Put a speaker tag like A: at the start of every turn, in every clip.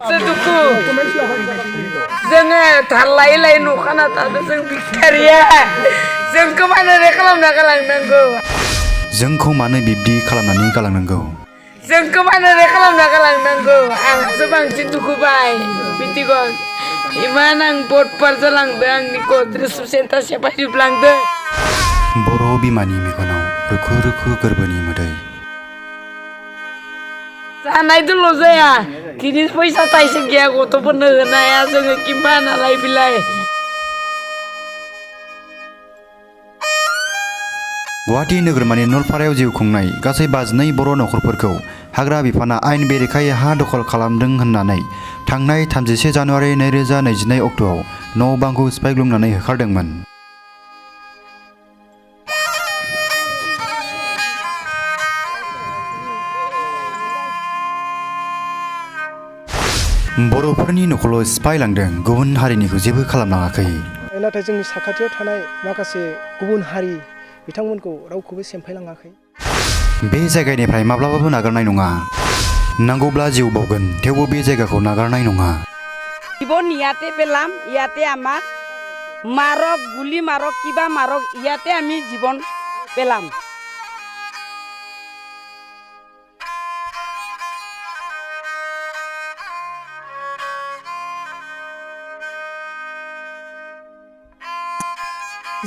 A: Seduku, jangan terlalu nukan atau jeng Victoria, jeng kemana deh kalau nak kalang nanggo.
B: जोंखौ मानो बिब्दि खालामनानै गालांनांगौ
A: Jeng kemana deh kalau nak kalang nanggo. Ang sebang seduku bay, bitigon. Iman ang bot parjalang dang niko terus senta siapa di belang deh.
B: बर' बिमानि मेगनाव रुखु रुखु गोरबोनि मोदै
A: Sana itu lo saya, kini paysa taiseng ya goto bener naya jeng gimana lay bilay.
B: Guwahati नोगोरमानि नलपारायाव जिउ खुंनाय गासै 52 बर' नखरफोरखौ हाग्रा बिफाना आयेन बेरेखायै हा दखल खालामदों होननानै थांनाय 31 जानुवारि 2022 अक्ट'आव न' बांखौ सिफायग्लुंनानै होखारदोंमोन। बर'फोरनि न'खौल' सिफायलांदों, गुबुन हारिनिखौ जेबो खालामनाङाखै।
C: नाथाय जोंनि साखाथियाव थानाय माखासे गुबुन हारि बिथांमोनखौ रावखौबो सेमफायलाङाखै।
B: बे जायगानिफ्राय माब्लाबाबो नागारनाय नङा। नांगौब्ला जिउ बावगोन, थेवबो बे जायगाखौ नागारनाय नङा।
D: জীবন ইয়াতে পেলাম, ইয়াতে আমাক মারক, গুলি মারক, কিবা মারক, ইয়াতে আমি জীবন পেলাম।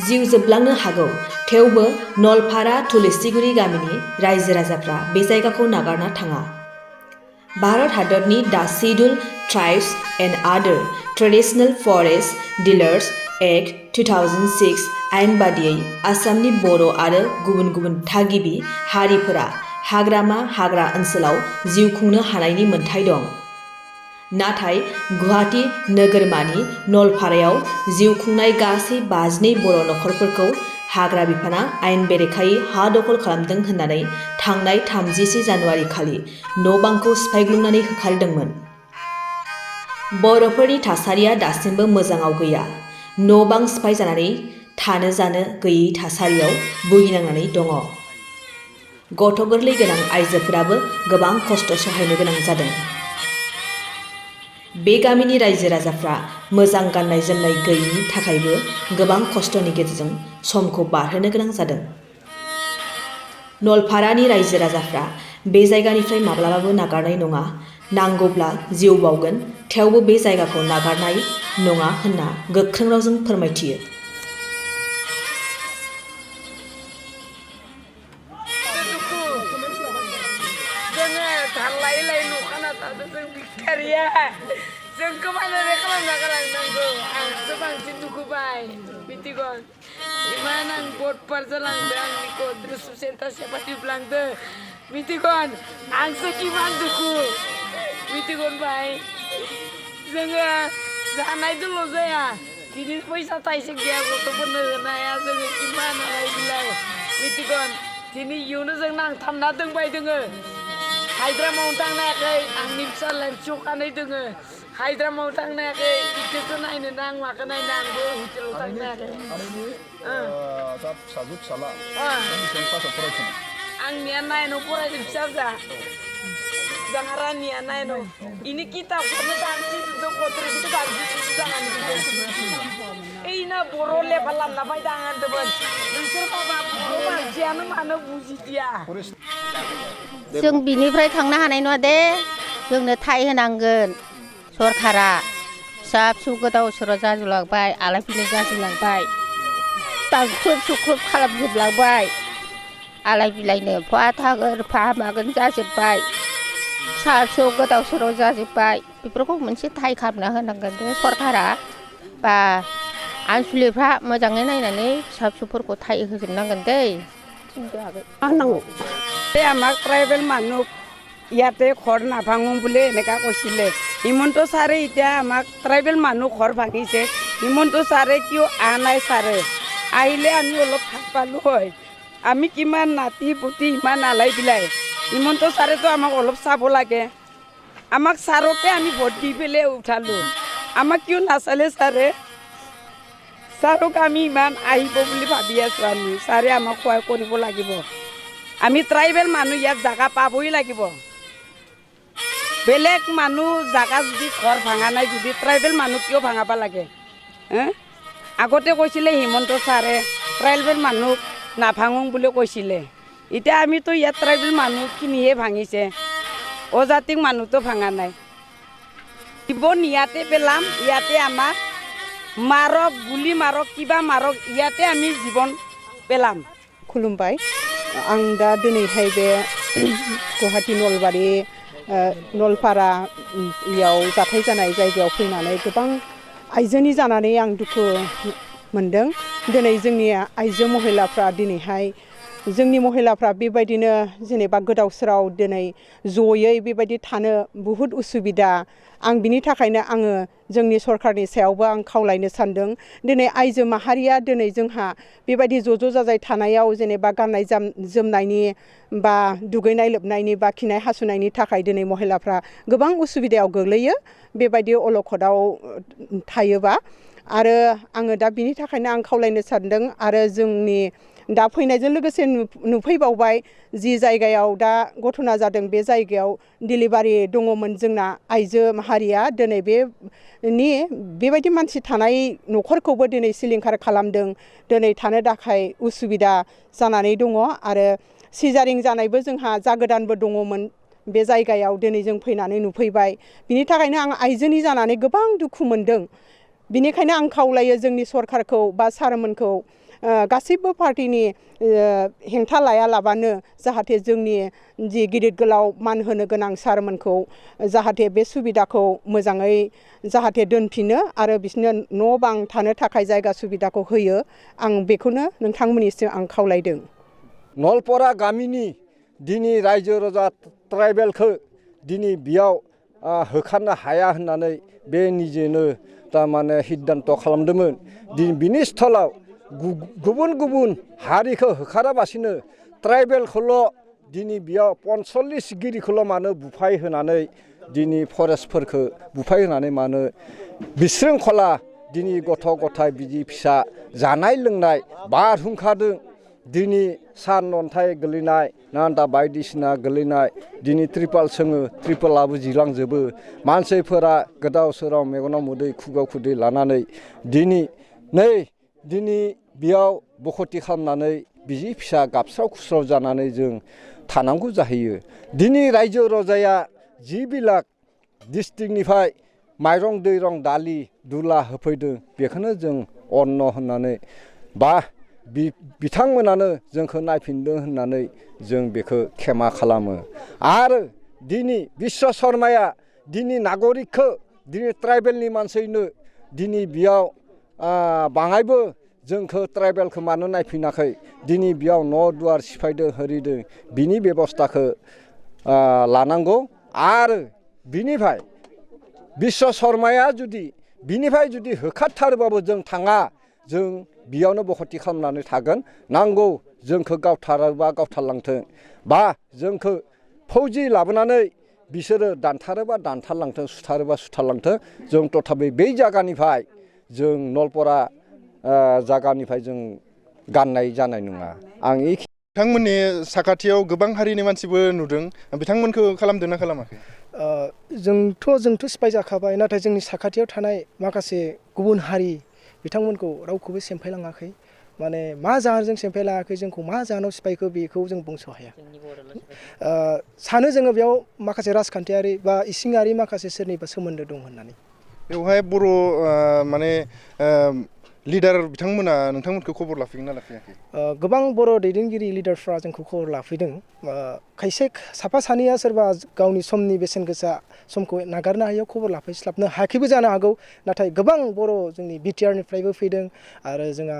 E: जिउ जोबलांनो हागौ, थेवबो नलपारा तुलसीगुरि गामिनि रायजो राजाफ्रा बे जायगाखौ नागारना थाङा। भारत हादरनि दा शिड्युल्ड ट्राइब्स एन्ड आदार ट्रेडिशनेल फरेस्ट डिलार्स एक्ट 2006 आयेन बादियै आसामनि बर' आरो गुबुन गुबुन थागिबि हारिफोरा हाग्रामा हाग्रा ओनसोलाव जिउ खुंनो हानायनि मोन्थाय दं। नाथाय गुवाहाटी नोगोरमानि नलपारायाव जिउ खुंनाय गासै 52 बर' नखरफोरखौ हाग्रा बिफाना आयेन बेरेखायै हा दखल खालामदों होननानै थांनाय 31 जानुवारि खालि न' बांखौ सिफायग्लुंनानै होखारदोंमोन। बर'फोरनि थासारिया दासिमबो मोजाङाव गैया। न' बां सिफायजानानै थानो जानो गैयै थासारियाव भुगिनांनानै दङ। गथ' गोरलै गोनां आइजोफोराबो गोबां खस्थ' सहायनो गोनां जादों। बे गामिनि रायजो राजाफ्रा मोजां गाननाय जोमनाय गैयिनि थाखायबो गोबां खस्थ'नि गेजेरजों समखौ बारहोनो गोनां जादों। नलपारानि रायजो राजाफ्रा बे जायगानिफ्राय माब्लाबाबो नागारनाय नङा। नांगौब्ला जिउ बावगोन, थेवबो बे जायगाखौ नागारनाय नङा होनना गोख्रों रावजों फोरमायथियो।
A: Jeng kemana deh kalau nak kalang nanggo. Ang sebang seduku bay, bitigon. Iman ang bot parjalang dang niko terus senta siapa di belang deh. Bitigon, ang sekiman duku. Bitigon bay. Jengga sana itu lo saya. Kini paysa taiseng ya goto bener naya jeng gimana lay bilay. Bitigon, kini yunu jeng nang tamna deng bay denge. Haidra mau tang nakai, ang nimsal lancuk anai denge. Haidra mau tang nakai, itu nai nang makan nai nang bo hotel tang nakai.
F: Sab sajuk salah. Ini sempat operasi.
A: Ang nian nai no pura di saja. Jangaran nian nai no. Ini kita kami tangsi itu kotor itu tangsi itu jangan. Ina borole balam nabai tangan teman. Nusur papa boro jangan mana buji dia.
G: जों बिनिफ्राय थांनो हानाय नङा दे, जोंनो थाइ होनांगोन सरकारा। फिसा फिसौ गोदाव सोराव जाजोबलांबाय, आलाय सिलाय जाजोबलांबाय, दानख्रुब सुख्रुब खालामजोबलांबाय, आलाय बिलायनो बहा थागोन बहा मागोन जाजोब्बाय, फिसा फिसौ गोदाव सोराव जाजोब्बाय। बेफोरखौ मोनसे थाइ खालामना होनांगोन दे सरकारा, बा आनसलिकफ्रा मोजाङै नायनानै फिसा फिसौफोरखौ थाइ होजोबनांगोन दे।
D: আমাক ট্ৰাইবেল মানুহ ইয়াতে ঘৰ নাভাঙো বুলি এনেকা কৈছিলে। হিমন্ত ছাৰে এতিয়া আমাক ট্ৰাইবেল মানুহ ঘৰ ভাঙিছে, হিমন্ত ছাৰে কিয় অহা নাই? ছাৰে আহিলে আমি অলপ ভাল পালোঁ হয়। আমি কিমান নাতি পুতি ইমান আলাই বিলাই, হিমন্ত ছাৰেতো আমাক অলপ চাব লাগে। আমাক ছাৰকে আমি ভোট দি পেলাই উঠালোঁ, আমাক কিয় নাচালে ছাৰে? ছাৰক আমি ইমান আহিব বুলি ভাবি আছোঁ। আমি ছাৰে আমাক সহায় কৰিব লাগিব। আমি ট্ৰাইবেল মানুহ ইয়াত জাগা পাবই লাগিব। বেলেগ মানুহ জাগা যদি ঘৰ ভাঙা নাই যদি ট্ৰাইবেল মানুহ কিয় ভাঙাব লাগে আগতে কৈছিলে হিমন্ত ছাৰে ট্ৰাইবেল মানুহ নাভাঙোঁ বুলি কৈছিলে এতিয়া আমিতো ইয়াত ট্ৰাইবেল মানুহখিনিহে ভাঙিছে অজাতিক মানুহটো ভাঙা নাই জীৱন ইয়াতে পেলাম ইয়াতে আমাক মাৰক গুলি মাৰক কিবা মাৰক ইয়াতে আমি জীৱন পেলাম
H: खुलुमबाय आं दा दिनैहाय बे गुवाहाटी नलबारि नलपारायाव जाथाय जानाय जायगायाव फैनानै गोबां आइजोनि जानानै आं दुखु मोनदों दिनै जोंनि आइजो महिलाफ्रा दिनैहाय जोंनि महिलाफ्रा बेबायदिनो जेनेबा गोदाव सोराव दिनै जयै बेबायदि थानो बुहुत उसुबिदा आं बिनि थाखायनो आङो जोंनि सरकारनि सायावबो आं खावलायनो सानदों दिनै आइजो माहारिया दिनै जोंहा बेबायदि ज' जाजाय थानायाव जेनेबा गाननाय जोमनायनि बा दुगैनाय लोबनायनि बा खिनाय हासुनायनि थाखाय दिनै महिलाफ्रा गोबां उसुबिदायाव गोग्लैयो बेबायदि अलखदाव थायोबा आरो आङो दा बिनि थाखायनो आं खावलायनो सानदों आरो जोंनि दा फैनायजों लोगोसे नुफैबावबाय जि जायगायाव दा घटना जादों बे जायगायाव डिलिभारि दङमोन जोंना आइजो माहारिया दिनै बेबायदि मानसि थानाय न'खरखौबो दिनै सिलिंखार खालामदों दिनै थानो थाखाय उसुबिदा जानानै दङ आरो सिजारिं जानायबो जोंहा जागोदानबो दङमोन बे जायगायाव दिनै जों फैनानै नुफैबाय बिनि थाखायनो आं आइजोनि जानानै गोबां दुखु मोनदों बिनिखायनो आं खावलायो जोंनि सरकारखौ बा सारमोनखौ गासैबो पार्टिनि हेंथा लायालाबानो जाहाथे जोंनि जि गिदिर गोलाव मान होनो गोनां सारमोनखौ जाहाथे बे सुबिदाखौ मोजाङै जाहाथे दोनफिनो आरो बिसोरनो न' बां थानो थाखाय जायगा सुबिदाखौ होयो आं बेखौनो नोंथांमोननिसिम आं खावलायदों
F: नलपरा गामिनि दिनै रायजो राजा ट्राइबेलखौ दिनै बेयाव होखारनो हाया होननानै बे निजेनो थारमाने सिद्धान्त खालामदोंमोन बिनि स्थलाव गुबुन हारिखौ होखाराबासिनो ट्राइबेलखौल' दिनै बेयाव 45 गिरिखौल' मानो बुफाय होनानै दिनै फरेस्टफोरखौ बुफाय होनानै मानो बिशृंखला दिनै गथ' गथाय बिदि फिसा जानाय लोंनाय बारहुंखादों दिनै सान अन्थाइ गोलैनाय नान्दा बायदिसिना गोलैनाय दिनै ट्रिपाल सोङो ट्रिपालाबो जिलांजोबो मानसिफोरा गोदाव सोराव मेगनाव मोदै खुगाव खुदै लानानै दिनै बेयाव बखति खालामनानै बिजि फिसा गाबस्राव खुस्राव जानानै जों थानांगौ जाहैयो दिनै रायजो राजाया 10 लाख डिस्ट्रिक्टनिफ्राय माइरं दैरं दालि दुला होफैदों बेखौनो जों अन्न होननानै बा बिथांमोनानो जोंखौ नायफिनदों होननानै जों बेखौ खेमा खालामो आरो दिनै बिश्व शर्माया दिनै नागरिकखौ दिनै ट्राइबेलनि मानसिनो दिनै बेयाव बाङायबो जोंखौ ट्राइबेलखौ मानो नायफिनाखै दिनै बेयाव न' दुवार सिफायदों हरिदों बिनि बेबस्थाखौ लानांगौ आरो बिनिफ्राय बिश्व शर्माया बिनिफ्राय जुदि होखारथारोबाबो जों थाङा जों बेयावनो बखति खालामनानै थागोन नांगौ जोंखौ गावथारोबा गावथारलांथों बा जोंखौ फौजि लाबोनानै बिसोरो दानथारोबा दानथारलांथों सुथारोबा सुथारलांथों जों तथापि बै जायगानिफ्राय जों नलपरा जायगानिफ्राय जों गाननाय जानाय नङा आं
I: बिथांमोननि साखाथियाव गोबां हारिनि मानसिबो नुदों बिथांमोनखौ खालामदों ना खालामाखै
C: जोंथ' सिफाय जाखाबाय नाथाय जोंनि साखाथियाव थानाय माखासे गुबुन हारि बिथांमोनखौ रावखौबो सेमफायलाङाखै माने मा जाहोनजों सेमफायलाङाखै जोंखौ मा जाहोनाव सिफायखो बेखौ जों बुंस' हाया सानो जोङो बेयाव माखासे राजखान्थियारि बा इसिङारि माखासे सोरनिबा सोमोन्दो दं होननानै
I: बेवहाय बर' माने लिडार बिथांमोना नोंथांमोनखौ खबर लाफैगोन ना लाफैयाखै
C: गोबां बर' दैदेनगिरि लिडारफ्रा जोंखौ खबर लाफैदों खायसे साफा सानैया सोरबा गावनि समनि बेसेन गोसा समखौ नागारनो हायैयाव खबर लाफैस्लाबनो हायाखैबो जानो हागौ नाथाय गोबां बर' जोंनि बिटिआरनिफ्रायबो फैदों आरो जोंहा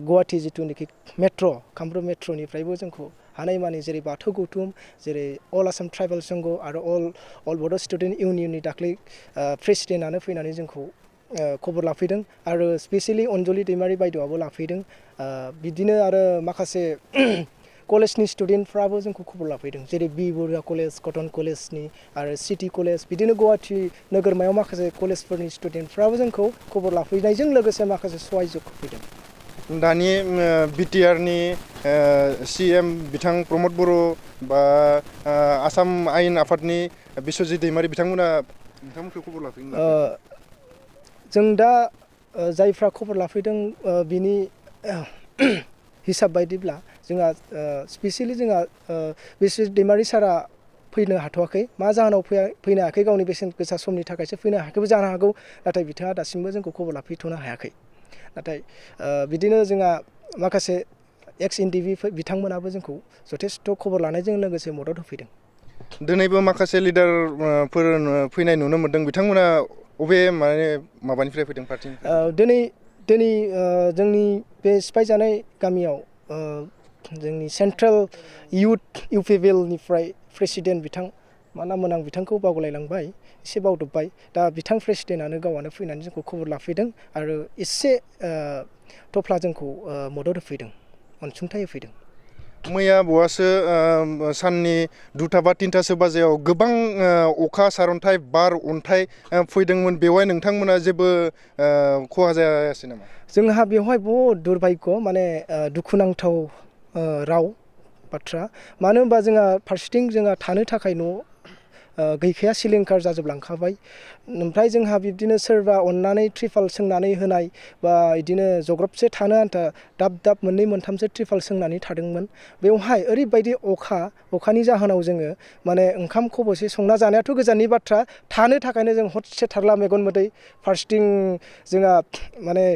C: गुवाहाटी जिथुनिखि मेट्र' कामरुप मेट्र'निफ्रायबो जोंखौ हानायमानि जेरै बाथौ गौथुम जेरै अल आसाम ट्राइबेल संघ आरो अल बड' स्टुडेन्ट इउनियननि दाख्लै प्रेसिडेन्टआनो फैनानै जोंखौ खबर लाफैदों आरो स्पेसियेलि अनजलि दैमारि बायद'आबो लाफैदों बिदिनो आरो माखासे कलेजनि स्टुडेन्टफ्राबो जोंखौ खबर लाफैदों जेरै बि बरुवा कलेज कटन कलेजनि आरो सिटि कलेज बिदिनो गुवाहाटी नोगोरमायाव माखासे कलेजफोरनि स्टुडेन्टफ्राबो जोंखौ खबर लाफैनायजों लोगोसे माखासे सहायजोग होफैदों
I: दानि बिटिआरनि CM बिथां प्रमद बर' बा आसाम आयेन आफादनि बिश्वजित दैमारि बिथांमोना नोंथांमोनखौ खबर लाफैदों?
C: जों दा जायफ्रा खबर लाफैदों बिनि हिसाब बायदिब्ला जोंहा स्पेसियेलि जोंहा बिश्वजित दैमारि सारा फैनो हाथ'वाखै। मा जाहोनाव फैनो हायाखै, गावनि बेसेन गोसा समनि थाखायसो फैनो हायाखैबो जानो हागौ, नाथाय बिथाङा दासिमबो जोंखौ खबर लाफैथ'नो हायाखै। नाथाय बिदिनो जोंहा माखासे एक्स एनडिबि बिथांमोनाबो जोंखौ जथेस्थ' खबर लानायजों लोगोसे मदद होफैदों।
I: दिनैबो माखासे लिडारफोर फैनाय नुनो मोन्दों, बिथांमोना अबे माबानिफ्राय फैदों पार्टिनिफ्राय? दिनै जोंनि बे सिफायजानाय गामियाव जोंनि सेन्ट्रेल इउथ इउपिबिएलनिफ्राय प्रेसिडेन्ट बिथां मा नाममोन आं बिथांखौ बावगलायलांबाय, एसे बावदबबाय। दा बिथां प्रेसिडेन्टआनो गावआनो फैनानै जोंखौ खबर लाफैदों आरो एसे थफ्ला जोंखौ मदद होफैदों, अनसुंथाइ होफैदों। मैया बहासो साननि 2टा बा 3टासो बाजियाव गोबां अखा सारन्थाइ बार अन्थाइ फैदोंमोन, बेवहाय नोंथांमोना जेबो खहा जायासै नामा?
C: जोंहा बेवहाय बहुद दुर्भाग्य, माने दुखुनांथाव राव बाथ्रा। मानो होनबा जोंहा फारसेथिं जोंहा थानो थाखाय न' गैखाया, सिलिंखार जाजोबलांखाबाय। ओमफ्राय जोंहा बिब्दिनो सोरबा अननानै ट्रिपाल सोंनानै होनाय बा बिदिनो जग्रबसे थानो आन्था दाब दाब मोननै मोनथामसो ट्रिपाल सोंनानै थादोंमोन। बेवहाय ओरैबायदि अखानि जाहोनाव जोङो माने ओंखाम खबसे संना जानायाथ' गोजाननि बाथ्रा, थानो थाखायनो जों हरसे थारला मेगन मोदै। फारसेथिं जोंहा माने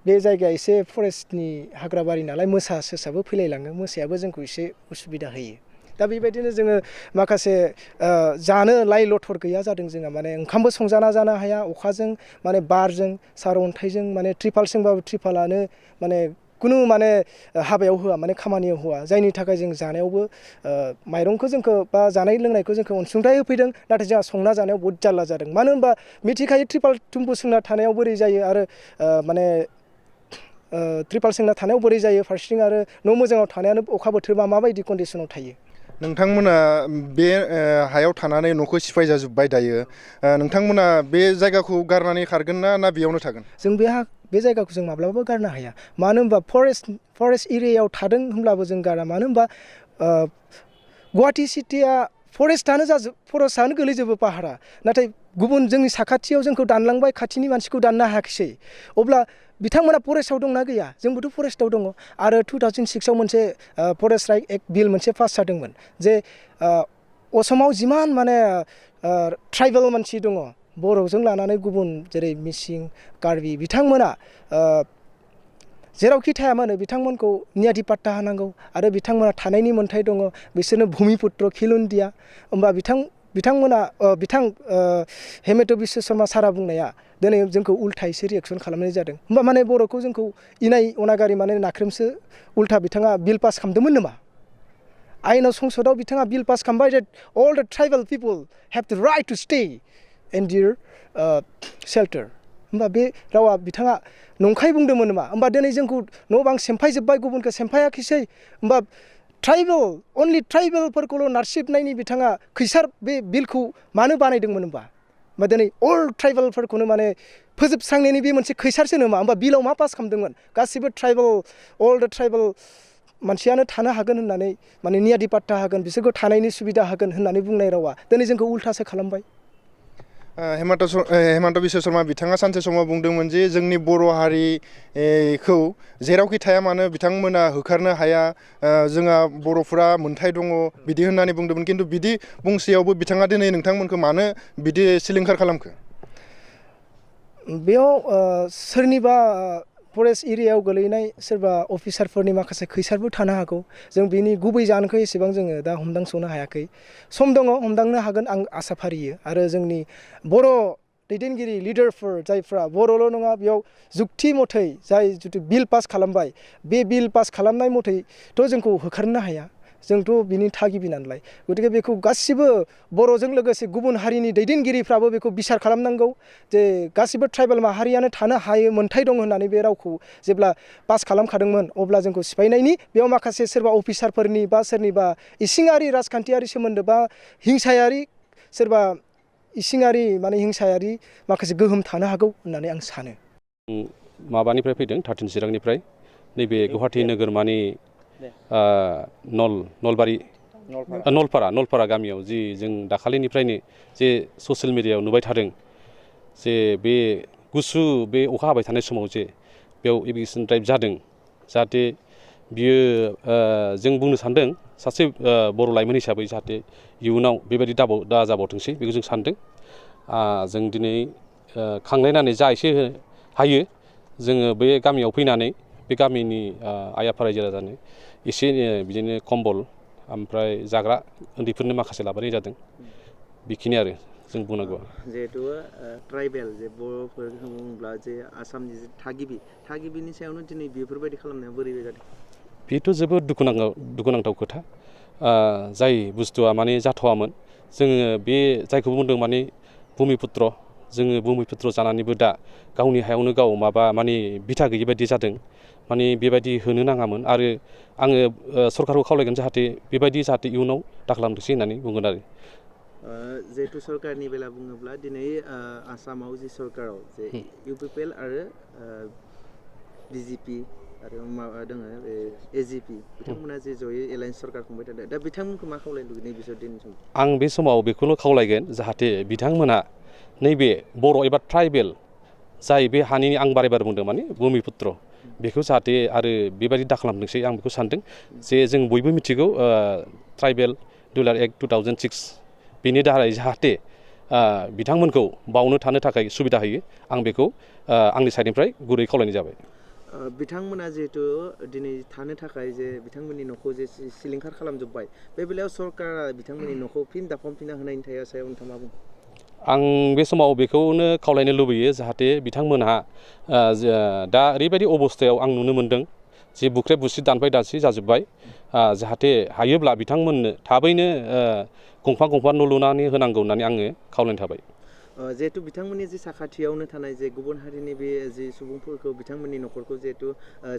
C: बे जायगाया एसे फरेस्टनि हाग्राबारि नालाय, मोसा सेसाबो फैलायलाङो, मोसायाबो जोंखौ एसे उसुबिदा होयो। दा बेबायदिनो जोङो माखासे जानो लाइ लथर गैया जादों जोंहा, माने ओंखामबो संजाना जानो हाया अखाजों, माने बारजों सारअन्थाइजों, माने ट्रिपाल सोंबाबो ट्रिपालानो माने खुनु माने हाबायाव होआ, माने खामानियाव होआ। जायनि थाखाय जों जानायावबो माइरंखौ जोंखौ बा जानाय लोंनायखौ जोंखौ अनसुंथाइ होफैदों, नाथाय जोंहा संना जानायाव बहुद जारला जादों। मानो होनबा मिथिखायो ट्रिपाल थुम्बु सोंना थानायाव बोरै जायो, आरो माने ट्रिपाल सोंना थानायाव बोरै जायो, फारसेथिं आरो न' मोजाङाव थानायानो अखा बोथोरबा माबायदि कन्डिसनाव थायो।
I: नोंथांमोना बे हायाव थानानै न'खौ सिफाय जाजोब्बाय दायो, नोंथांमोना बे जायगाखौ गारनानै खारगोन ना बेयावनो थागोन?
C: जों बे जायगाखौ जों माब्लाबाबो गारनो हाया। मानो होनबा फरेस्ट एरियायाव थादों होनब्लाबो जों गारा। मानो होनबा गुवाहाटि सिटिया फरेस्टआनो गोलैजोबो पाहारा, नाथाय गुबुन जोंनि साखाथियाव जोंखौ दानलांबाय, खाथिनि मानसिखौ दाननो हायाखिसै। अब्ला बिथांमोना फरेस्टआव दंना गैया? जोंबोथ' फरेस्टआव दङ। आरो 2006आव मोनसे फरेस्ट राइट एक्ट बिल मोनसे पास जादोंमोन, जे असमाव जिमान माने ट्राइबेल मानसि दङ, बर'जों लानानै गुबुन जेरै मिसिं, कार्बि, बिथांमोना जेरावखि थाया मानो बिथांमोनखौ नियादि पाट्टा होनांगौ, आरो बिथांमोना थानायनि मोन्थाय दङ, बिसोरनो भुमिपुत्र खिलुन्दिया। होमबा बिथां हेमेन्त बिश्व शर्मा सारा बुंनाया दिनै जोंखौ उल्थायैसो रिएक्सन खालामनाय जादों। होमबा माने बर'खौ जोंखौ इनाय अनागारि माने नाख्रेमसो उल्था बिथाङा बिल पास खालामदोंमोन नामा? आइनाव संसदआव बिथाङा बिल पास खालामबाय that all the tribal people have the right to stay in their shelter। होमबा बे रावा बिथाङा नंखाय बुंदोंमोन नामा? होमबा दिनै जोंखौ न' बां सेमफायजोब्बाय, गुबुनखौ सेमफायाखिसै। होमबा अनलि ट्राइबेलफोरखौल' नारसिबनायनि बिथाङा खैसार बे बिलखौ मानो बानायदोंमोन होमबा? दिनै अल ट्राइबेलफोरखौनो माने फोजोबस्रांनायनि बे मोनसे खैसारसो नामा? होमबा बिलाव मा पास खालामदोंमोन? गासिबो अल द ट्राइबेल मानसियानो थानो हागोन होननानै, माने नियादि पाट्टा होगोन, बिसोरखौ थानायनि सुबिदा होगोन होननानै बुंनाय रावा दिनै जोंखौ उल्थासो खालामबाय।
I: हेमन्त बिश्व शर्मा बिथाङा सानसे समाव बुंदोंमोन जे जोंनि बर' हारिखौ जेरावखि थाया मानो बिथांमोना होखारनो हाया, जोंहा बर'फोरा मोन्थाय दङ, बिदि होननानै बुंदोंमोन। खिन्थु बिदि बुंसेयावबो बिथाङा दिनै नोंथांमोनखौ मानो बिदि सिलिंखार खालामखो?
C: बेयाव सोरनिबा फरेस्ट एरियायाव गोलैनाय सोरबा अफिसारफोरनि माखासे खैसारबो थानो हागौ। जों बिनि गुबै जाहोनखौ एसेबां जोङो दा हमदांस'नो हायाखै। सम दङ, हमदांनो हागोन आं आसा फारियो। आरो जोंनि बर' दैदेनगिरि लिडारफोर जायफ्रा बर'ल' नङा, बेयाव जुक्ति मथै जाय जिथु बिल पास खालामबाय, बे बिल पास खालामनाय मथैथ' जोंखौ होखारनो हाया। जोंथ' बिनि थागिबि नालाय, गतिके बेखौ गासिबो बर'जों लोगोसे गुबुन हारिनि दैदेनगिरिफ्राबो बेखौ बिसार खालामनांगौ जे गासिबो ट्राइबेल माहारियानो थानो हायो, मोन्थाय दं होननानै बे रावखौ जेब्ला पास खालामखादोंमोन, अब्ला जोंखौ सिफायनायनि बेयाव माखासे सोरबा अफिसारफोरनि बा सोरनिबा इसिङारि राजखान्थियारि सोमोन्दो बा हिंसायारि सोरबा इसिङारि माने हिंसायारि माखासे गोहोम थानो हागौ होननानै आं सानो।
J: माबानिफ्राय फैदों, 13 चिरांनिफ्राय नैबे गुवाहाटि नोगोरमानि नलबारि नलपारा गामियाव जि जों दाखालिनिफ्रायनो जे ससियेल मिडियायाव नुबाय थादों जे बे गुसु बे अखा हाबाय थानाय समाव जे बेयाव इरिगेसन ड्राइभ जादों जाहाथे बियो जों बुंनो सानदों सासे बर' लाइमोन हिसाबै जाहाथे इयुनाव बेबायदि दाजाबावथोंसै बेखौ जों सानदों जों दिनै खांलायनानै जा एसे हायो जोङो बे गामियाव फैनानै बे गामिनि आइ आफा रायजो राजानो एसे बिदिनो कम्बल ओमफ्राय जाग्रा उन्दैफोरनो माखासे लाबोनाय जादों बेखिनि आरो जों बुंनांगौआ
K: जिहेतु ट्राइबेल जे बर'फोर बुङोब्ला जे आसामनि जे थागिबिनि सायावनो दिनै बेफोरबायदि खालामनाया बोरै जादों
J: बेथ' जोबोद दुखुनांथाव खोथा जाय बुस्थुआ माने जाथावामोन जोङो बे जायखौ बुंदों माने भुमिपुत्र जोङो भुमिपुत्र जानानैबो दा गावनि हायावनो गाव माबा माने बिथा गैयि बायदि जादों माने बेबायदि होनो नाङामोन आरो आङो सरकारखौ खावलायगोन जाहाथे बेबायदि जाहाथे इयुनाव दाखालामथोंसै होननानै बुंगोन आरो
K: जिहेतु सरकारनि बेला बुङोब्ला दिनै आसामाव जि सरकाराव जे इउपिपिएल आरो बिजेपि आरो माबा दङ एजिपि बिथांमोना जे जयै एलायन्स सरकार खुंबाय थादों दा बिथांमोनखौ मा खावलायनो लुगैयो बिसोर दिनै सम
J: आं बे समाव बेखौनो खावलायगोन जाहाथे बिथांमोना नैबे बर' एबा ट्राइबेल जाय बे हानि आं बारे बुंदों माने भुमिपुत्र बेखौ जाहाथे आरो बेबायदि दाखालामथोंसै आं बेखौ सानदों जे जों बयबो मिथिगौ ट्राइबेल रुलार एक्ट 2006 बेनि दारै जाहाथे बिथांमोनखौ बावनो थानो थाखाय सुबिदा होयो आं बेखौ आंनि साइडनिफ्राय गुरै खावलायनाय जाबाय
K: बिथांमोना जिहेतु दिनै थानो थाखाय जे बिथांमोननि न'खौ जे सिलिंखार खालामजोब्बाय बे बेलायाव सरकारा बिथांमोननि न'खौ फिन दाफामफिनना होनायनि सायाव नोंथाङा मा बुङो
J: आं बे समाव बेखौनो खावलायनो लुबैयो जाहाथे बिथांमोनहा दा ओरैबायदि अबस्थायाव आं नुनो मोनदों जे बुख्रेब बुसि दानफाय दानसि जाजोब्बाय जाहाथे हायोब्ला बिथांमोननो थाबैनो गंफा न' लुनानै होनांगौ होननानै आङो खावलायनो थाबाय
K: जिहेतु बिथांमोननि जे साखाथियावनो थानाय जे गुबुन हारिनि बे जि सुबुंफोरखौ बिथांमोननि न'खरखौ जिहेतु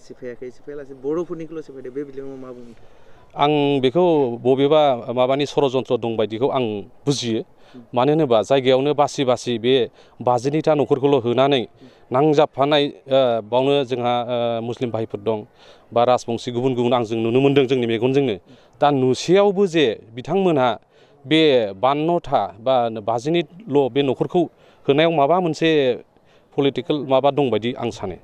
K: सिफायालासे बर'फोरनिखौल' सिफायदों बे बिथिङाव मा बुङो
J: आं बेखौ बबेबा माबानि षड़यन्त्र दं बायदिखौ आं बुजियो मानो होनोबा जायगायावनो बासि बे 50था न'खरखौल' होनानै नांजाबफानाय बावनो जोंहा मुस्लिम भाइफोर दं बा राजबंसि गुबुन आं नुनो मोनदों जोंनि मेगनजोंनो दा नुसेयावबो जे बिथांमोनहा बे 52था बा 50निल' बे न'खरखौ होनायाव माबा मोनसे पलिटिकेल माबा दं बायदि आं सानो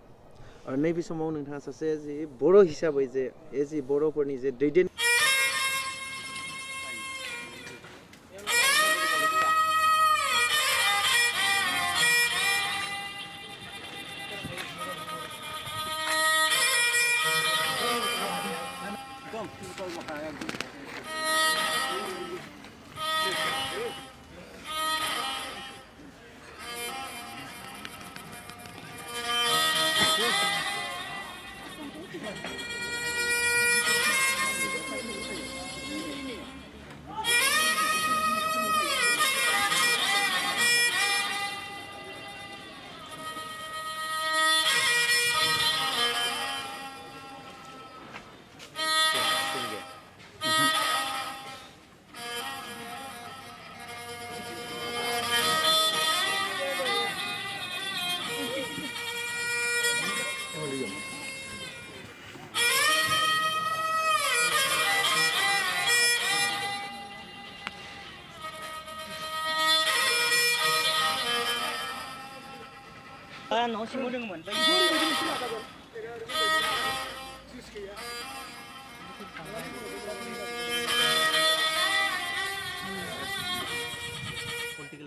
K: नैबे समाव नोंथाङा सासे जि बर' हिसाबै जे जि बर'फोरनि जे दैदेन
L: न' सिङाव दङमोन बै